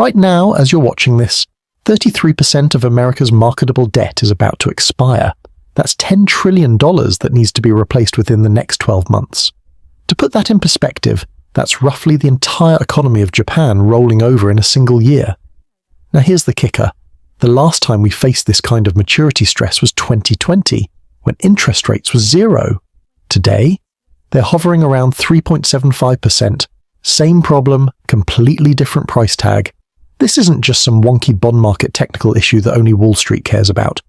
Right now, as you're watching this, 33% of America's marketable debt is about to expire. That's $10 trillion that needs to be replaced within the next 12 months. To put that in perspective, that's roughly the entire economy of Japan rolling over in a single year. Now here's the kicker. The last time we faced this kind of maturity stress was 2020, when interest rates were 0. Today, they're hovering around 3.75%. Same problem, completely different price tag. This isn't just some wonky bond market technical issue that only Wall Street cares about.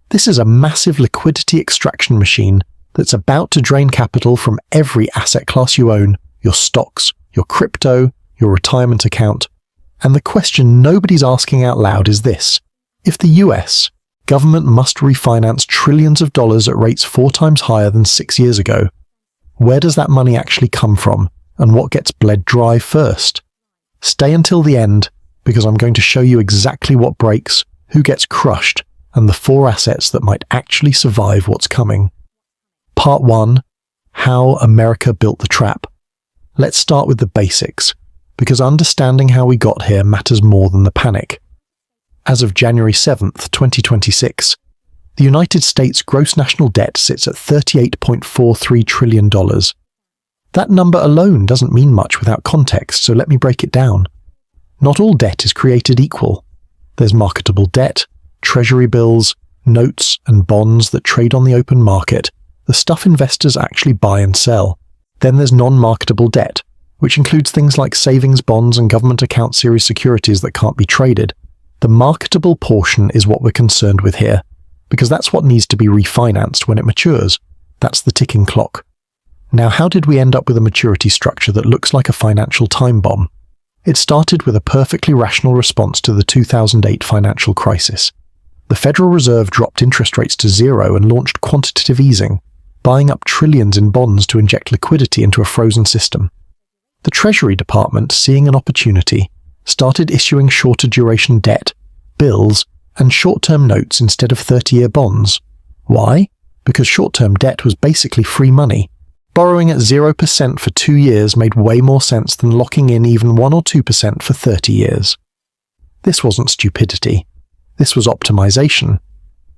This is a massive liquidity extraction machine that's about to drain capital from every asset class you own, your stocks, your crypto, your retirement account. And the question nobody's asking out loud is this. If the US government must refinance trillions of dollars at rates 4 times higher than 6 years ago, where does that money actually come from, and what gets bled dry first? Stay until the end, because I'm going to show you exactly what breaks, who gets crushed, and the 4 assets that might actually survive what's coming. Part 1. How America built the trap. Let's start with the basics, because understanding how we got here matters more than the panic. As of January 7th, 2026, the United States gross national debt sits at $38.43 trillion. That number alone doesn't mean much without context, so let me break it down. Not all debt is created equal. There's marketable debt, treasury bills, notes, and bonds that trade on the open market, the stuff investors actually buy and sell. Then there's non-marketable debt, which includes things like savings bonds and government account series securities that can't be traded. The marketable portion is what we're concerned with here, because that's what needs to be refinanced when it matures. That's the ticking clock. Now, how did we end up with a maturity structure that looks like a financial time bomb? It started with a perfectly rational response to the 2008 financial crisis. The Federal Reserve dropped interest rates to 0 and launched quantitative easing, buying up trillions in bonds to inject liquidity into a frozen system. The Treasury Department, seeing an opportunity, started issuing shorter duration debt, bills, and short-term notes instead of 30-year bonds. Why? Because short-term debt was basically free money. Borrowing at 0% for 2 years made way more sense than locking in even 1 or 2% for 30 years. This wasn't stupidity. This was optimization.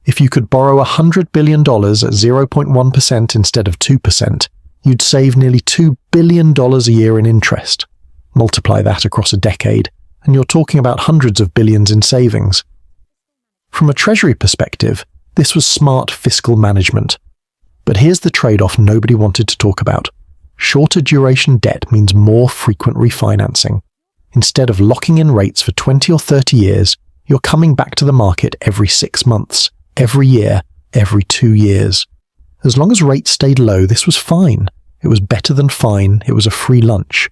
If you could borrow $100 billion at 0.1% instead of 2%, you'd save nearly $2 billion a year in interest. Multiply that across a decade, and you're talking about hundreds of billions in savings. From a Treasury perspective, this was smart fiscal management. But here's the trade-off nobody wanted to talk about. Shorter duration debt means more frequent refinancing. Instead of locking in rates for 20 or 30 years, you're coming back to the market every 6 months, every year, every 2 years. As long as rates stayed low, this was fine. It was better than fine. It was a free lunch.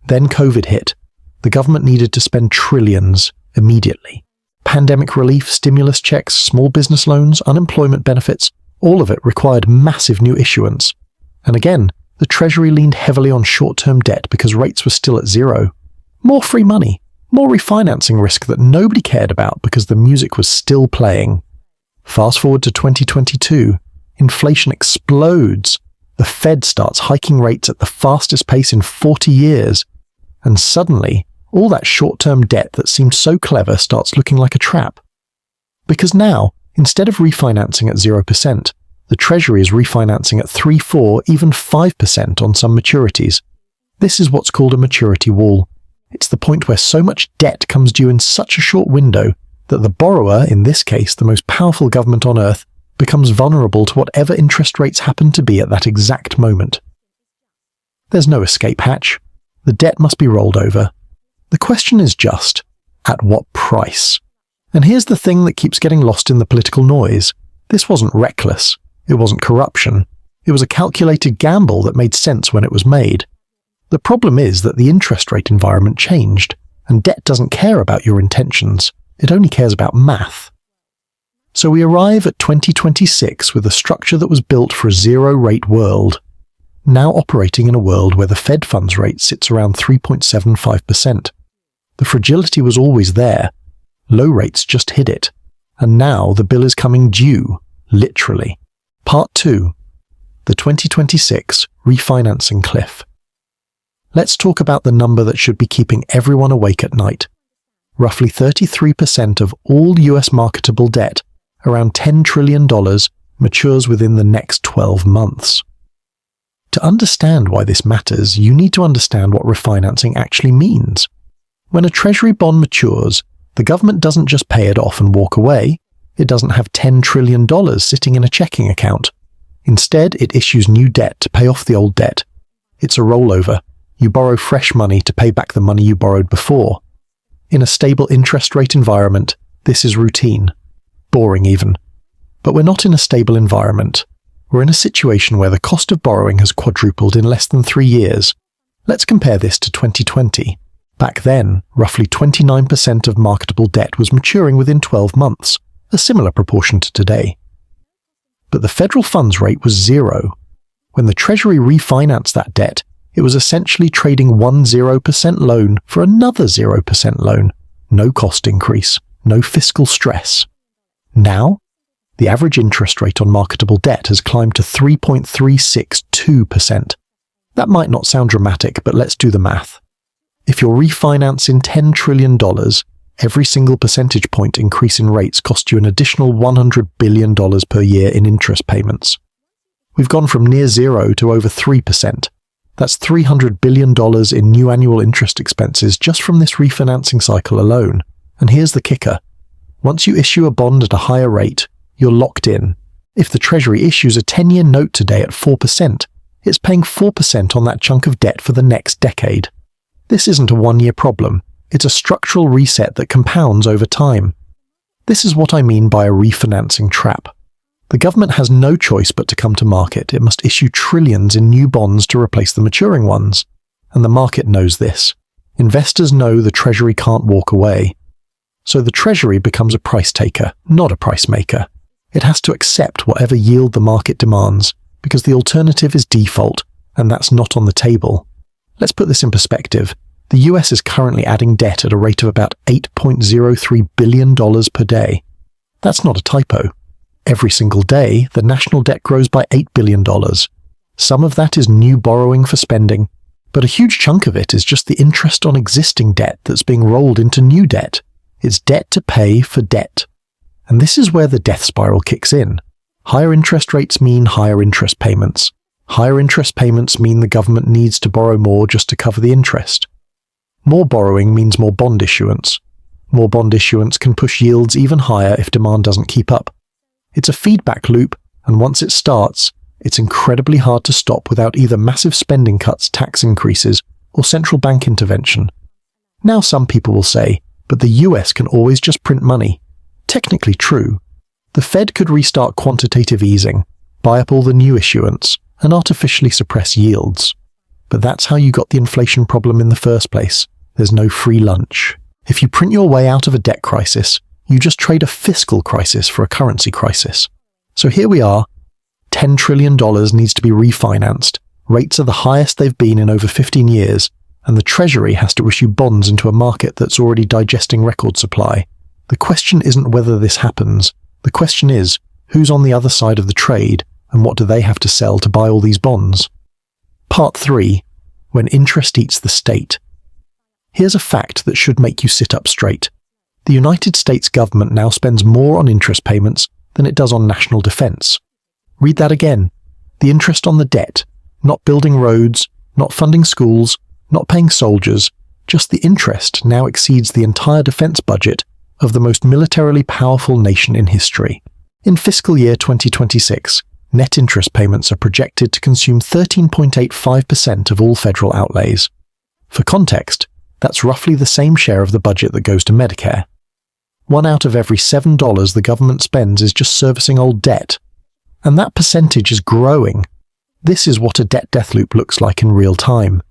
Then COVID hit. The government needed to spend trillions immediately. Pandemic relief, stimulus checks, small business loans, unemployment benefits, all of it required massive new issuance. And again, the Treasury leaned heavily on short-term debt because rates were still at 0. More free money, more refinancing risk that nobody cared about because the music was still playing. Fast forward to 2022, inflation explodes. The Fed starts hiking rates at the fastest pace in 40 years. And suddenly, all that short-term debt that seemed so clever starts looking like a trap. Because now, instead of refinancing at 0%, the Treasury is refinancing at 3, 4, even 5% on some maturities. This is what's called a maturity wall. It's the point where so much debt comes due in such a short window that the borrower, in this case the most powerful government on earth, becomes vulnerable to whatever interest rates happen to be at that exact moment. There's no escape hatch. The debt must be rolled over. The question is just, at what price? And here's the thing that keeps getting lost in the political noise. This wasn't reckless. It wasn't corruption. It was a calculated gamble that made sense when it was made. The problem is that the interest rate environment changed, and debt doesn't care about your intentions. It only cares about math. So we arrive at 2026 with a structure that was built for a zero-rate world, now operating in a world where the Fed funds rate sits around 3.75%. The fragility was always there. Low rates just hid it. And now the bill is coming due, literally. Part 2. The 2026 Refinancing Cliff. Let's talk about the number that should be keeping everyone awake at night. roughly 33% of all US marketable debt, around $10 trillion, matures within the next 12 months. To understand why this matters, you need to understand what refinancing actually means. When a Treasury bond matures, the government doesn't just pay it off and walk away. It doesn't have $10 trillion sitting in a checking account. Instead, it issues new debt to pay off the old debt. It's a rollover. You borrow fresh money to pay back the money you borrowed before. In a stable interest rate environment, this is routine. Boring even. But we're not in a stable environment. We're in a situation where the cost of borrowing has quadrupled in less than 3 years. Let's compare this to 2020. Back then, roughly 29% of marketable debt was maturing within 12 months, a similar proportion to today. But the federal funds rate was 0. When the Treasury refinanced that debt, it was essentially trading one 0% loan for another 0% loan. No cost increase, no fiscal stress. Now, the average interest rate on marketable debt has climbed to 3.362%. That might not sound dramatic, but let's do the math. If you're refinancing $10 trillion, every single percentage point increase in rates costs you an additional $100 billion per year in interest payments. We've gone from near 0 to over 3%. That's $300 billion in new annual interest expenses just from this refinancing cycle alone. And here's the kicker. Once you issue a bond at a higher rate, you're locked in. If the Treasury issues a 10-year note today at 4%, it's paying 4% on that chunk of debt for the next decade. This isn't a one-year problem. It's a structural reset that compounds over time. This is what I mean by a refinancing trap. The government has no choice but to come to market. It must issue trillions in new bonds to replace the maturing ones. And the market knows this. Investors know the Treasury can't walk away. So the Treasury becomes a price taker, not a price maker. It has to accept whatever yield the market demands, because the alternative is default, and that's not on the table. Let's put this in perspective. The US is currently adding debt at a rate of about $8.03 billion per day. That's not a typo. Every single day, the national debt grows by $8 billion. Some of that is new borrowing for spending, but a huge chunk of it is just the interest on existing debt that's being rolled into new debt. It's debt to pay for debt. And this is where the death spiral kicks in. Higher interest rates mean higher interest payments. Higher interest payments mean the government needs to borrow more just to cover the interest. More borrowing means more bond issuance. More bond issuance can push yields even higher if demand doesn't keep up. It's a feedback loop, and once it starts, it's incredibly hard to stop without either massive spending cuts, tax increases, or central bank intervention. Now some people will say, but the US can always just print money. Technically true. The Fed could restart quantitative easing, buy up all the new issuance, and artificially suppress yields. But that's how you got the inflation problem in the first place. There's no free lunch. If you print your way out of a debt crisis, you just trade a fiscal crisis for a currency crisis. So here we are. $10 trillion needs to be refinanced. Rates are the highest they've been in over 15 years, and the Treasury has to issue bonds into a market that's already digesting record supply. The question isn't whether this happens. The question is, who's on the other side of the trade, and what do they have to sell to buy all these bonds? Part 3. When interest eats the state. Here's a fact that should make you sit up straight. The United States government now spends more on interest payments than it does on national defense. Read that again. The interest on the debt, not building roads, not funding schools, not paying soldiers, just the interest now exceeds the entire defense budget of the most militarily powerful nation in history. In fiscal year 2026, net interest payments are projected to consume 13.85% of all federal outlays. For context, that's roughly the same share of the budget that goes to Medicare. 1 out of every $7 the government spends is just servicing old debt. And that percentage is growing. This is what a debt death loop looks like in real time.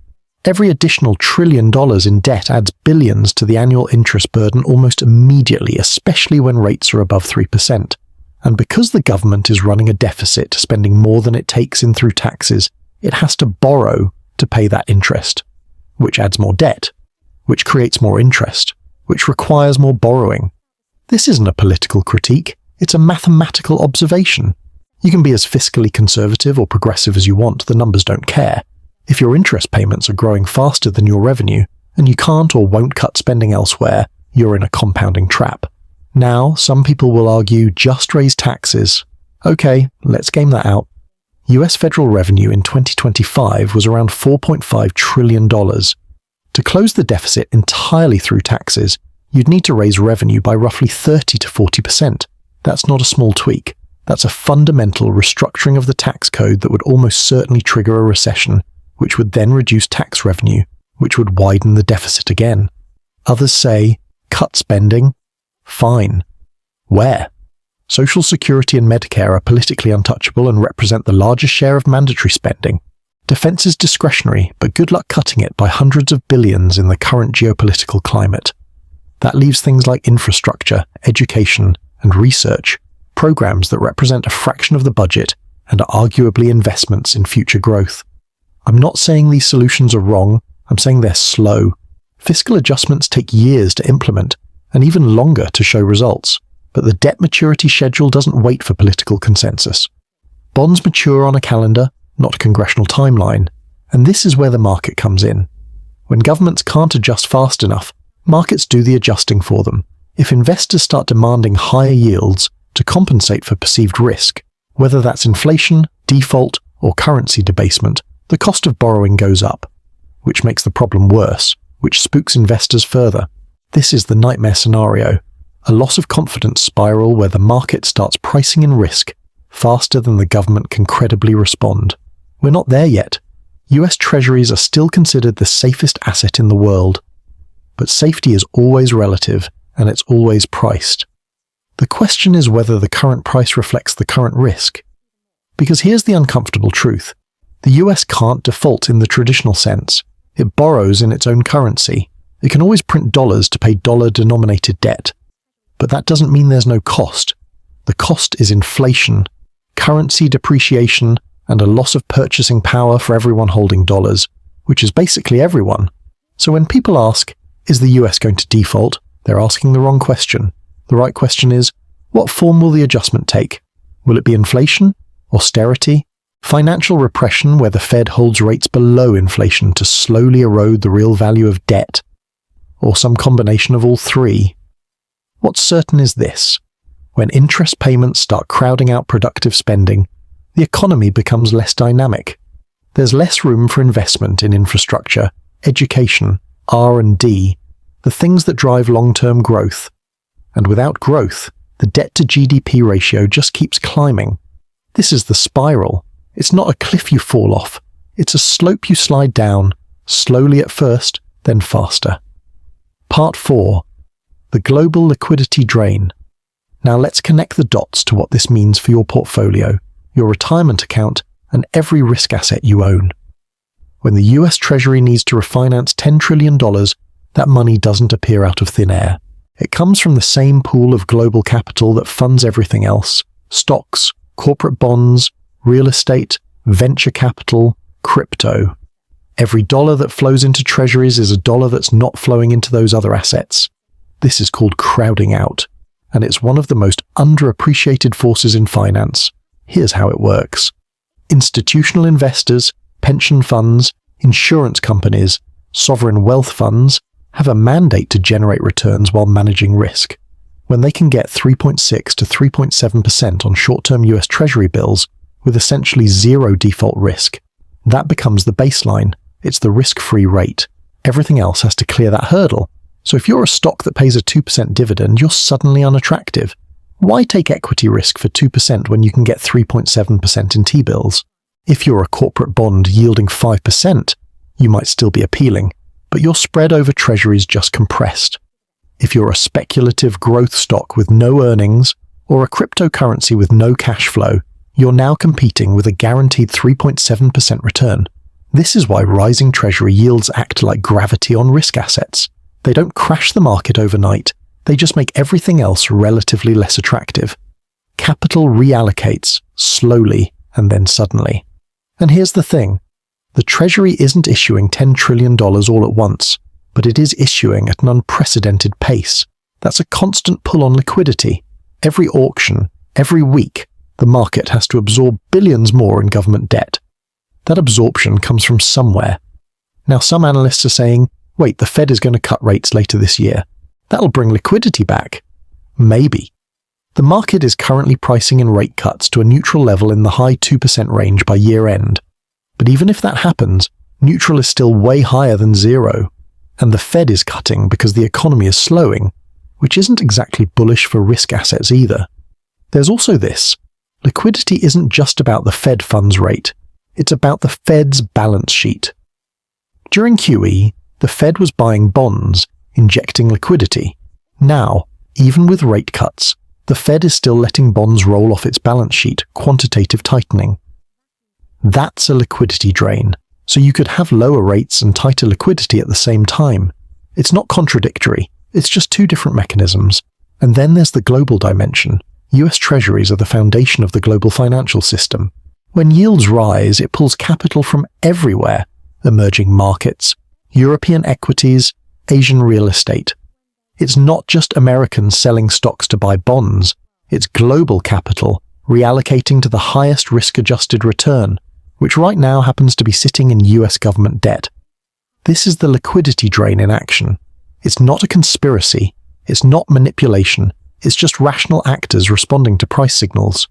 Every additional $1 trillion in debt adds billions to the annual interest burden almost immediately, especially when rates are above 3%. And because the government is running a deficit, spending more than it takes in through taxes, it has to borrow to pay that interest, which adds more debt, which creates more interest, which requires more borrowing. This isn't a political critique, it's a mathematical observation. You can be as fiscally conservative or progressive as you want, the numbers don't care. If your interest payments are growing faster than your revenue, and you can't or won't cut spending elsewhere, you're in a compounding trap. Now, some people will argue just raise taxes. Okay, let's game that out. US federal revenue in 2025 was around $4.5 trillion. To close the deficit entirely through taxes, you'd need to raise revenue by roughly 30 to 40%. That's not a small tweak. That's a fundamental restructuring of the tax code that would almost certainly trigger a recession, which would then reduce tax revenue, which would widen the deficit again. Others say, cut spending? Fine. Where? Social Security and Medicare are politically untouchable and represent the largest share of mandatory spending. Defense is discretionary, but good luck cutting it by hundreds of billions in the current geopolitical climate. That leaves things like infrastructure, education, and research, programs that represent a fraction of the budget and are arguably investments in future growth. I'm not saying these solutions are wrong, I'm saying they're slow. Fiscal adjustments take years to implement, and even longer to show results, but the debt maturity schedule doesn't wait for political consensus. Bonds mature on a calendar, not a congressional timeline, and this is where the market comes in. When governments can't adjust fast enough, markets do the adjusting for them. If investors start demanding higher yields to compensate for perceived risk, whether that's inflation, default, or currency debasement, the cost of borrowing goes up, which makes the problem worse, which spooks investors further. This is the nightmare scenario, a loss of confidence spiral where the market starts pricing in risk faster than the government can credibly respond. We're not there yet. US Treasuries are still considered the safest asset in the world. But safety is always relative, and it's always priced. The question is whether the current price reflects the current risk. Because here's the uncomfortable truth. The US can't default in the traditional sense. It borrows in its own currency. It can always print dollars to pay dollar-denominated debt. But that doesn't mean there's no cost. The cost is inflation, currency depreciation, and a loss of purchasing power for everyone holding dollars, which is basically everyone. So when people ask, is the US going to default? They're asking the wrong question. The right question is, what form will the adjustment take? Will it be inflation? Austerity? Financial repression where the Fed holds rates below inflation to slowly erode the real value of debt? Or some combination of all three? What's certain is this. When interest payments start crowding out productive spending, the economy becomes less dynamic. There's less room for investment in infrastructure, education, R&D, the things that drive long-term growth. And without growth, the debt-to-GDP ratio just keeps climbing. This is the spiral. It's not a cliff you fall off. It's a slope you slide down, slowly at first, then faster. Part 4. The global liquidity drain. Now let's connect the dots to what this means for your portfolio, your retirement account, and every risk asset you own. When the US Treasury needs to refinance $10 trillion, that money doesn't appear out of thin air. It comes from the same pool of global capital that funds everything else: stocks, corporate bonds, real estate, venture capital, crypto. Every dollar that flows into treasuries is a dollar that's not flowing into those other assets. This is called crowding out, and it's one of the most underappreciated forces in finance. Here's how it works. Institutional investors, pension funds, insurance companies, sovereign wealth funds have a mandate to generate returns while managing risk. When they can get 3.6 to 3.7% on short-term US Treasury bills with essentially zero default risk, that becomes the baseline. It's the risk-free rate. Everything else has to clear that hurdle. So if you're a stock that pays a 2% dividend, you're suddenly unattractive. Why take equity risk for 2% when you can get 3.7% in T-bills? If you're a corporate bond yielding 5%, you might still be appealing, but your spread over treasuries just compressed. If you're a speculative growth stock with no earnings, or a cryptocurrency with no cash flow, you're now competing with a guaranteed 3.7% return. This is why rising treasury yields act like gravity on risk assets. They don't crash the market overnight, they just make everything else relatively less attractive. Capital reallocates, slowly and then suddenly. And here's the thing. The Treasury isn't issuing $10 trillion all at once, but it is issuing at an unprecedented pace. That's a constant pull on liquidity. Every auction, every week, the market has to absorb billions more in government debt. That absorption comes from somewhere. Now some analysts are saying, wait, the Fed is going to cut rates later this year. That'll bring liquidity back. Maybe. The market is currently pricing in rate cuts to a neutral level in the high 2% range by year end. But even if that happens, neutral is still way higher than zero. And the Fed is cutting because the economy is slowing, which isn't exactly bullish for risk assets either. There's also this. Liquidity isn't just about the Fed funds rate. It's about the Fed's balance sheet. During QE, the Fed was buying bonds, injecting liquidity. Now, even with rate cuts, the Fed is still letting bonds roll off its balance sheet, quantitative tightening. That's a liquidity drain, so you could have lower rates and tighter liquidity at the same time. It's not contradictory, it's just two different mechanisms. And then there's the global dimension. US Treasuries are the foundation of the global financial system. When yields rise, it pulls capital from everywhere: emerging markets, European equities, Asian real estate. It's not just Americans selling stocks to buy bonds, it's global capital reallocating to the highest risk-adjusted return, which right now happens to be sitting in US government debt. This is the liquidity drain in action. It's not a conspiracy, it's not manipulation, it's just rational actors responding to price signals.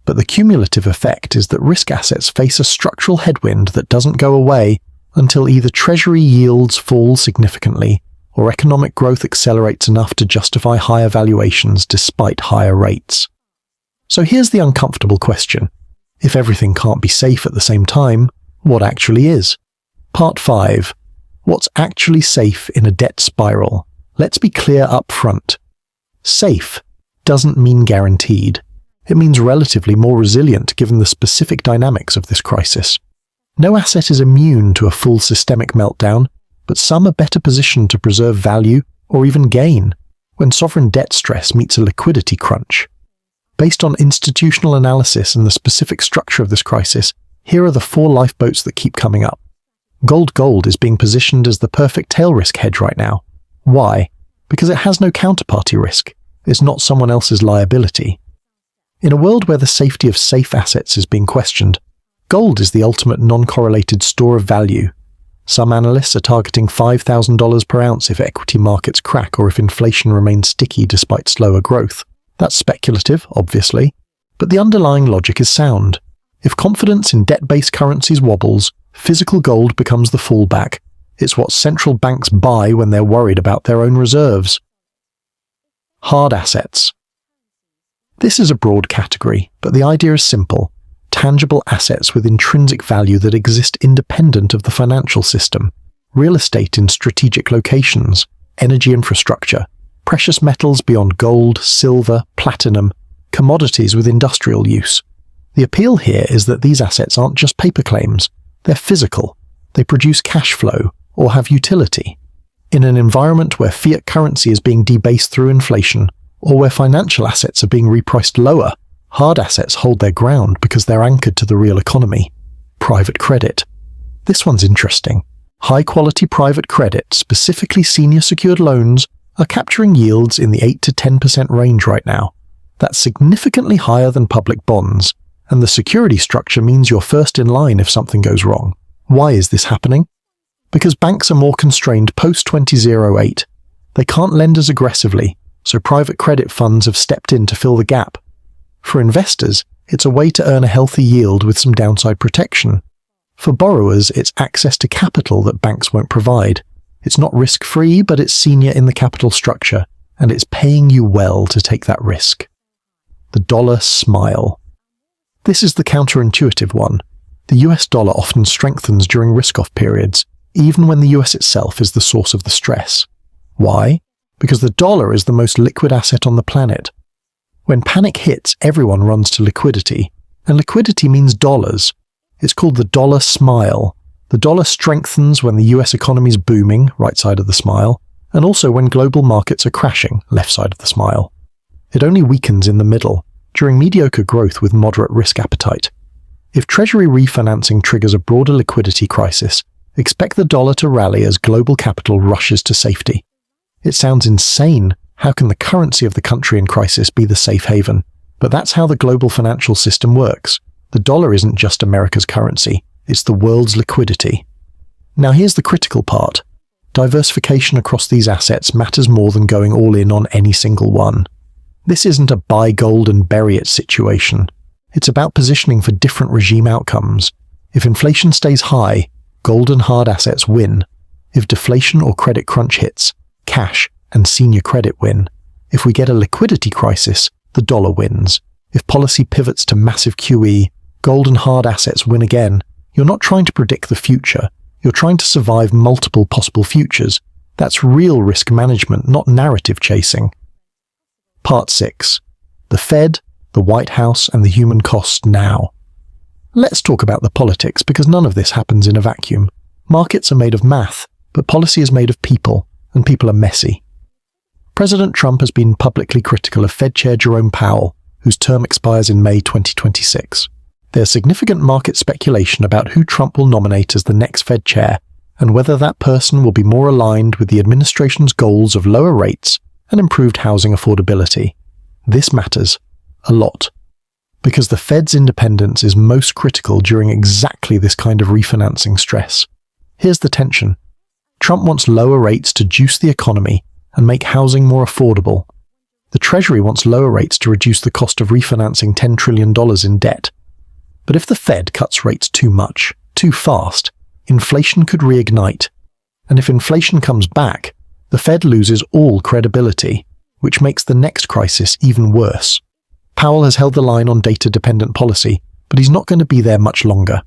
But the cumulative effect is that risk assets face a structural headwind that doesn't go away until either Treasury yields fall significantly or economic growth accelerates enough to justify higher valuations despite higher rates. So here's the uncomfortable question. If everything can't be safe at the same time, what actually is? Part 5. What's actually safe in a debt spiral? Let's be clear up front. Safe doesn't mean guaranteed. It means relatively more resilient given the specific dynamics of this crisis. No asset is immune to a full systemic meltdown, but some are better positioned to preserve value or even gain when sovereign debt stress meets a liquidity crunch. Based on institutional analysis and the specific structure of this crisis, here are the 4 lifeboats that keep coming up. Gold is being positioned as the perfect tail risk hedge right now. Why? Because it has no counterparty risk. It's not someone else's liability. In a world where the safety of safe assets is being questioned, gold is the ultimate non-correlated store of value. Some analysts are targeting $5,000 per ounce if equity markets crack or if inflation remains sticky despite slower growth. That's speculative, obviously, but the underlying logic is sound. If confidence in debt-based currencies wobbles, physical gold becomes the fallback. It's what central banks buy when they're worried about their own reserves. Hard assets. This is a broad category, but the idea is simple. Tangible assets with intrinsic value that exist independent of the financial system. Real estate in strategic locations, energy infrastructure, precious metals beyond gold, silver, platinum, commodities with industrial use. The appeal here is that these assets aren't just paper claims. They're physical. They produce cash flow or have utility. In an environment where fiat currency is being debased through inflation, or where financial assets are being repriced lower, hard assets hold their ground because they're anchored to the real economy. Private credit. This one's interesting. High-quality private credit, specifically senior secured loans, are capturing yields in the 8 to 10% range right now. That's significantly higher than public bonds, and the security structure means you're first in line if something goes wrong. Why is this happening? Because banks are more constrained post-2008. They can't lend as aggressively, so private credit funds have stepped in to fill the gap. For investors, it's a way to earn a healthy yield with some downside protection. For borrowers, it's access to capital that banks won't provide. It's not risk-free, but it's senior in the capital structure, and it's paying you well to take that risk. The dollar smile. This is the counterintuitive one. The US dollar often strengthens during risk-off periods, even when the US itself is the source of the stress. Why? Because the dollar is the most liquid asset on the planet. When panic hits, everyone runs to liquidity, and liquidity means dollars. It's called the dollar smile. The dollar strengthens when the US economy is booming, right side of the smile, and also when global markets are crashing, left side of the smile. It only weakens in the middle, during mediocre growth with moderate risk appetite. If Treasury refinancing triggers a broader liquidity crisis, expect the dollar to rally as global capital rushes to safety. It sounds insane. How can the currency of the country in crisis be the safe haven? But that's how the global financial system works. The dollar isn't just America's currency, it's the world's liquidity. Now here's the critical part. Diversification across these assets matters more than going all in on any single one. This isn't a buy gold and bury it situation. It's about positioning for different regime outcomes. If inflation stays high, gold and hard assets win. If deflation or credit crunch hits, cash and senior credit win. If we get a liquidity crisis, the dollar wins. If policy pivots to massive QE, gold and hard assets win again. You're not trying to predict the future. You're trying to survive multiple possible futures. That's real risk management, not narrative chasing. Part 6. The Fed, the White House, and the human cost now. Let's talk about the politics, because none of this happens in a vacuum. Markets are made of math, but policy is made of people, and people are messy. President Trump has been publicly critical of Fed Chair Jerome Powell, whose term expires in May 2026. There's significant market speculation about who Trump will nominate as the next Fed chair, and whether that person will be more aligned with the administration's goals of lower rates and improved housing affordability. This matters a lot, because the Fed's independence is most critical during exactly this kind of refinancing stress. Here's the tension. Trump wants lower rates to juice the economy and make housing more affordable. The Treasury wants lower rates to reduce the cost of refinancing $10 trillion in debt. But if the Fed cuts rates too much, too fast, inflation could reignite. And if inflation comes back, the Fed loses all credibility, which makes the next crisis even worse. Powell has held the line on data-dependent policy, but he's not going to be there much longer.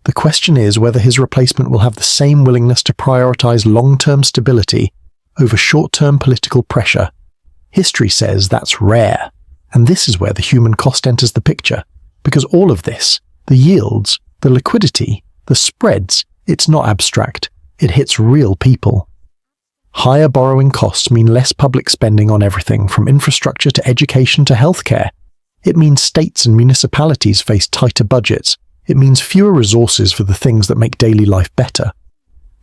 The question is whether his replacement will have the same willingness to prioritize long-term stability over short-term political pressure. History says that's rare, and this is where the human cost enters the picture, because all of this, the yields, the liquidity, the spreads, it's not abstract, it hits real people. Higher borrowing costs mean less public spending on everything from infrastructure to education to healthcare. It means states and municipalities face tighter budgets. It means fewer resources for the things that make daily life better.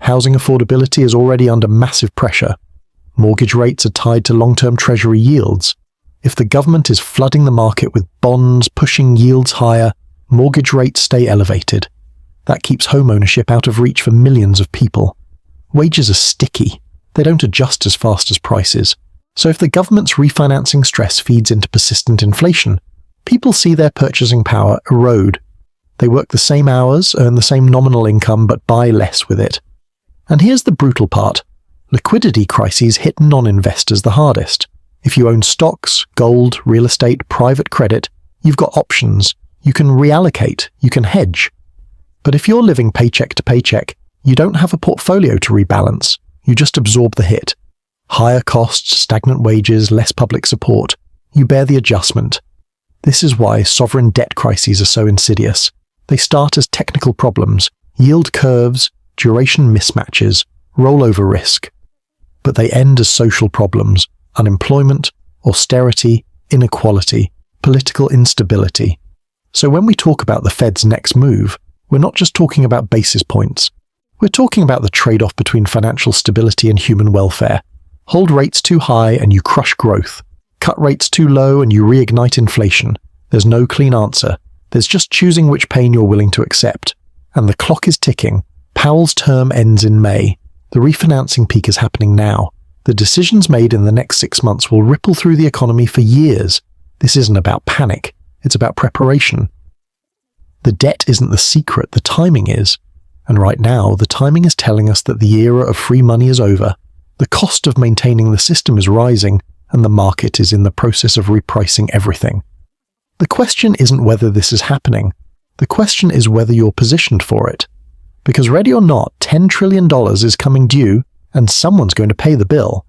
Housing affordability is already under massive pressure. Mortgage rates are tied to long-term Treasury yields. If the government is flooding the market with bonds, pushing yields higher, mortgage rates stay elevated. That keeps home ownership out of reach for millions of people. Wages are sticky. They don't adjust as fast as prices. So if the government's refinancing stress feeds into persistent inflation, people see their purchasing power erode. They work the same hours, earn the same nominal income, but buy less with it. And here's the brutal part. Liquidity crises hit non-investors the hardest. If you own stocks, gold, real estate, private credit, you've got options. You can reallocate, you can hedge. But if you're living paycheck to paycheck, you don't have a portfolio to rebalance. You just absorb the hit. Higher costs, stagnant wages, less public support. You bear the adjustment. This is why sovereign debt crises are so insidious. They start as technical problems, yield curves, duration mismatches, rollover risk. But they end as social problems, unemployment, austerity, inequality, political instability. So when we talk about the Fed's next move, we're not just talking about basis points. We're talking about the trade-off between financial stability and human welfare. Hold rates too high and you crush growth. Cut rates too low and you reignite inflation. There's no clean answer. There's just choosing which pain you're willing to accept. And the clock is ticking. Powell's term ends in May. The refinancing peak is happening now. The decisions made in the next 6 months will ripple through the economy for years. This isn't about panic. It's about preparation. The debt isn't the secret, the timing is. And right now, the timing is telling us that the era of free money is over. The cost of maintaining the system is rising, and the market is in the process of repricing everything. The question isn't whether this is happening. The question is whether you're positioned for it. Because ready or not, $10 trillion is coming due, and someone's going to pay the bill.